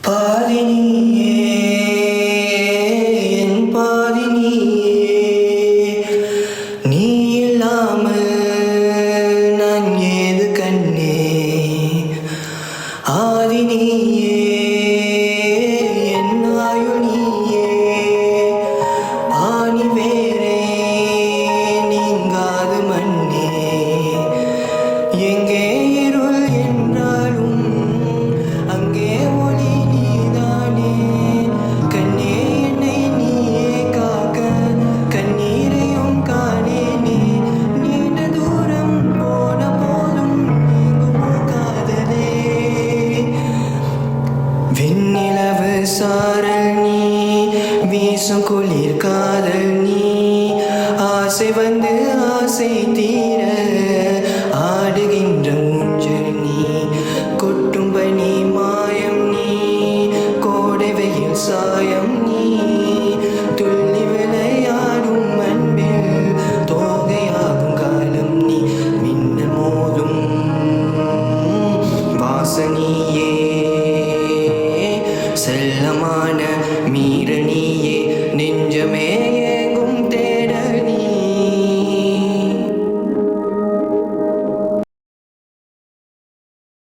பாதி நீயே என் பாதி நீயே, நீ இல்லாமல் நான் ஏது கண்ணே. ஆதி நீயே என் ஆயுள் நீயே, ஆணி வேறே நீங்காது மண்ணே. எங்கே இருள் என்றாலும் அங்கே ஒளி நீதானே. கண்ணே என்னை நீயே காக்க கண்ணீரையும் காணேனே. நீண்ட தூரம் போன போதும் நீங்குமோ காதலே. வெண்ணிலவு சாரல் நீ, வீசும் குளிர் காதல் நீ, ஆசை வந்து ஆசை தீர ஆடுகின்ற ஊஞ்சல் நீ. கொட்டும் பனி மாயம் நீ, கோடை வெயில் சாயம் நீ, துள்ளி விளையாடும் அன்பில் தோகையாகும் காலம் நீ. மின்னல் மோதும் வாசனியே, செல்லமான மீறல்